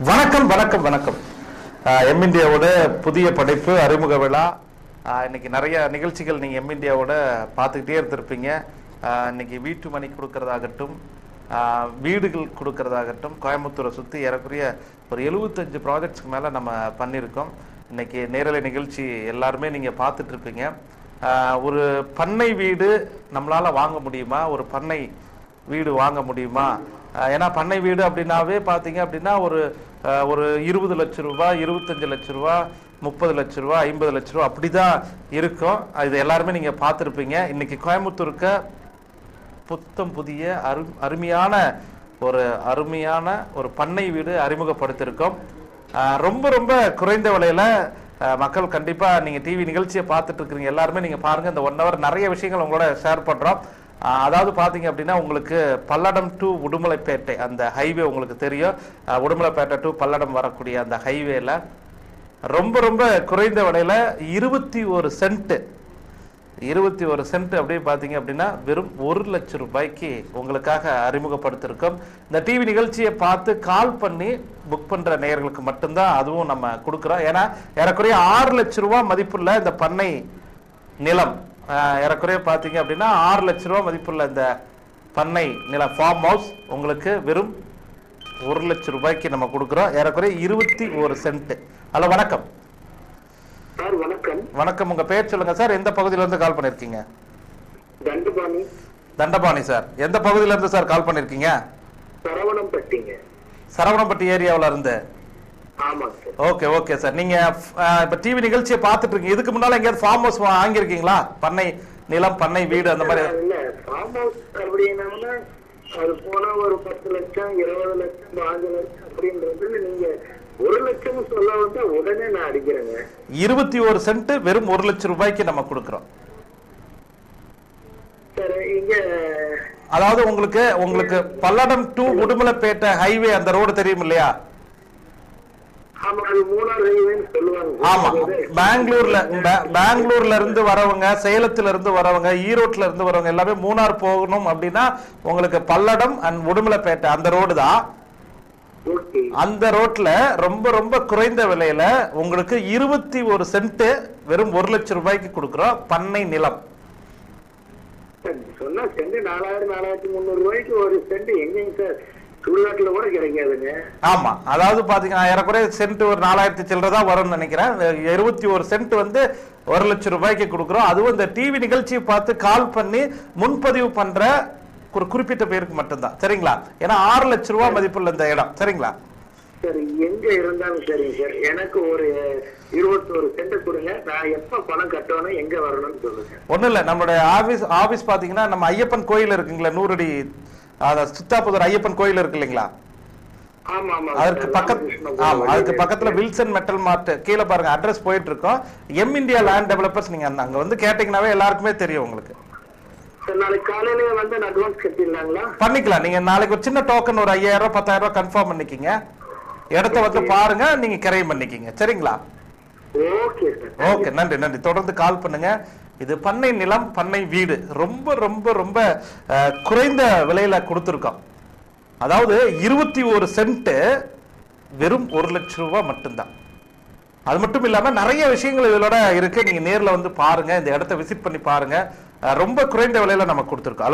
வணக்கம் வணக்கம் வணக்கம். எம் இந்தியாவோட புதிய படைப்பு அறிமுக விழா. இன்னைக்கு நிறைய நிகழ்ச்சிகள் நீங்கள் எம் இந்தியாவோட பார்த்துக்கிட்டே இருந்திருப்பீங்க. இன்னைக்கு வீட்டு மணி கொடுக்கறதாகட்டும், வீடுகள் கொடுக்கறதாகட்டும், கோயம்புத்தூரை சுற்றி ஏறக்குறைய ஒரு 75 ப்ராஜெக்ட்ஸ்க்கு மேலே நம்ம பண்ணியிருக்கோம். இன்னைக்கு நேரலை நிகழ்ச்சி எல்லாருமே நீங்கள் பார்த்துட்டு இருப்பீங்க. ஒரு பண்ணை வீடு நம்மளால் வாங்க முடியுமா? ஒரு பண்ணை வீடு வாங்க முடியுமா? ஏன்னா பண்ணை வீடு அப்படின்னாவே பார்த்தீங்க அப்படின்னா ஒரு 20 லட்சம் ரூபா, 25 லட்சம் ரூபா, 30 லட்சம் ரூபா, 50 லட்சம் ரூபா அப்படி தான் இருக்கும். இது எல்லாருமே நீங்கள் பார்த்துருப்பீங்க. இன்னைக்கு கோயம்புத்தூருக்கு புத்தம் புதிய அருமையான ஒரு பண்ணை வீடு அறிமுகப்படுத்தியிருக்கோம். ரொம்ப ரொம்ப குறைந்த விலையில் மக்கள் கண்டிப்பாக நீங்கள் டிவி நிகழ்ச்சியை பார்த்துட்டு இருக்கிறீங்க எல்லாருமே நீங்கள் பாருங்கள். இந்த 1 ஹவர் நிறைய விஷயங்கள் உங்களோட ஷேர் பண்ணுறோம். அதாவது பார்த்தீங்க அப்படின்னா உங்களுக்கு பல்லடம் டு உடுமலைப்பேட்டை அந்த ஹைவே உங்களுக்கு தெரியும். உடுமலைப்பேட்டை டு பல்லடம் வரக்கூடிய அந்த ஹைவேல ரொம்ப ரொம்ப குறைந்த விலையில் 21 சென்ட் அப்படியே பார்த்தீங்க அப்படின்னா வெறும் 1 லட்சம் ரூபாய்க்கு உங்களுக்காக அறிமுகப்படுத்திருக்கோம். இந்த டிவி நிகழ்ச்சியை பார்த்து கால் பண்ணி புக் பண்ணுற நேயர்களுக்கு மட்டும்தான் அதுவும் நம்ம கொடுக்குறோம். ஏன்னா ஏறக்குறைய 6 லட்சம் ரூபா மதிப்புள்ள இந்த பண்ணை நிலம், ஏறக்குறைய பார்த்தீங்க அப்படின்னா 6 லட்சம் ரூபா மதிப்புள்ள இந்த பண்ணை நிலம் ஃபார்ம் ஹவுஸ் உங்களுக்கு வெறும் 1 லட்சம் ரூபாய்க்கு நம்ம கொடுக்குறோம். ஏறக்குறைய 21 சென்ட். ஹலோ வணக்கம். வணக்கம். வணக்கம். உங்க பேர் சொல்லுங்க சார். எந்த பகுதியில இருந்து கால் பண்ணிருக்கீங்க? தண்டபாணி சார். எந்த பகுதியில இருந்து சார் கால் பண்ணிருக்கீங்க? சரவணம்பட்டி ஏரியாவில இருந்து. Okay okay sir. நீங்க இப்ப டிவி நிகழ்ச்சியை பார்த்துட்டு இருக்கீங்க. இதுக்கு முன்னால எங்கேயாவது ஃபார்ம் ஹவுஸ் வாங்கியிருக்கீங்களா? பண்ணை நிலம், பண்ணை வீடு அந்த மாதிரி? அது போனா ஒரு 10 லட்சம், 20 லட்சம், 5 லட்சம் அப்படின்றது நீங்க 1 லட்சம் சொல்ல வந்து உடனே நான் அடிக்கிறேங்க. 21 சென்ட் வெறும் 1 லட்சம் ரூபாய்க்கு நம்ம கொடுக்கிறோம். அதாவது உங்களுக்கு பல்லடம் டு உடுமலைப்பேட்டை ஹைவே அந்த ரோடு தெரியும் இல்லையா? ஆமா. பெங்களூர்ல இருந்து வரவங்க, சேலத்துல இருந்து வரவங்க, ஈரோட்ல இருந்து வரவங்க எல்லாமே மூணார் போகணும் அப்படின்னா உங்களுக்கு பல்லடம் அண்ட் உடுமலைப்பேட்டை அந்த ரோடு தான். அந்த ரோட்ல ரொம்ப ரொம்ப குறைந்த விலையில உங்களுக்கு 21 சென்ட் வெறும் 1 லட்சம் ரூபாய்க்கு கொடுக்கிறோம். பண்ணை நிலம் சொன்னா சென்ட் 4,000-4,300 ரூபாய்க்கு ஒரு சென்ட் எங்கேங்க சார்? சுடுகாட்டுல கூட கிடைக்காதுங்க. ஆமா. அதாவது பாத்தீங்கன்னா ஏறக்குறைய சென்ட் ஒரு 4,000 சில்லறை தான் வரும்னு நினைக்கிறேன். 21 சென்ட் வந்து 1 லட்சம் ரூபாய்க்கு கொடுக்குறோம். அதுவும் இந்த டிவி நிகழ்ச்சியை பார்த்து கால் பண்ணி முன்பதிவு பண்ற ஒரு குறிப்பிட்ட பேருக்கு மட்டும்தான். சரிங்களா? ஏன்னா 6 லட்சம் ரூபாய் மதிப்புள்ள இந்த இடம். சரிங்களா? சரி, எங்க இருந்தாலும் சரிங்க சார். எனக்கு ஒரு 21 சென்ட் கொடுங்க. நான் எப்ப பணம் கட்டணும், எங்க வரணும்னு சொல்லுங்க. ஒண்ணும் இல்ல, நம்மளுடைய ஆபீஸ் பாத்தீங்கன்னா நம்ம ஐயப்பன் கோயில் இருக்குங்களா, 100 அடி சுத்தாப்புதூர் ஐயப்பன் கோயில் இருக்கு இல்லைங்களா? அதுக்கு பக்கத்துல வில்சன் மெட்டல் மார்ட் கீழே பாருங்க அட்ரஸ் போயிட்டு இருக்கோம். M India land developers. நீங்க அங்க வந்து கேட்டீங்கன்னாவே எல்லாருக்குமே தெரியும் உங்களுக்கு. பண்ணிக்கலாம். நீங்க நாளைக்கு ஒரு சின்ன டோக்கன் ஒரு 5,000 10,000 கன்ஃபார்ம் பண்ணிக்கிங்க. இடத்த வந்து பாருங்க, நீங்க கிரைம் பண்ணிக்கிங்க. சரிங்களா? ஓகே, நன்றி நன்றி. தொடர்ந்து கால் பண்ணுங்க. இது பண்ணை நிலம், பண்ணை வீடு ரொம்ப ரொம்ப ரொம்ப குறைந்த விலையில கொடுத்துருக்கோம். அதாவது 21 சென்ட் வெறும் 1 லட்சம் ரூபாய் மட்டும்தான். அது மட்டும் இல்லாம நிறைய விஷயங்கள் இதோட இருக்கு. நீங்க நேர்ல வந்து பாருங்க, இந்த இடத்த விசிட் பண்ணி பாருங்க. ரொம்ப குறைந்த விலையில நம்ம கொடுத்துருக்கோம்.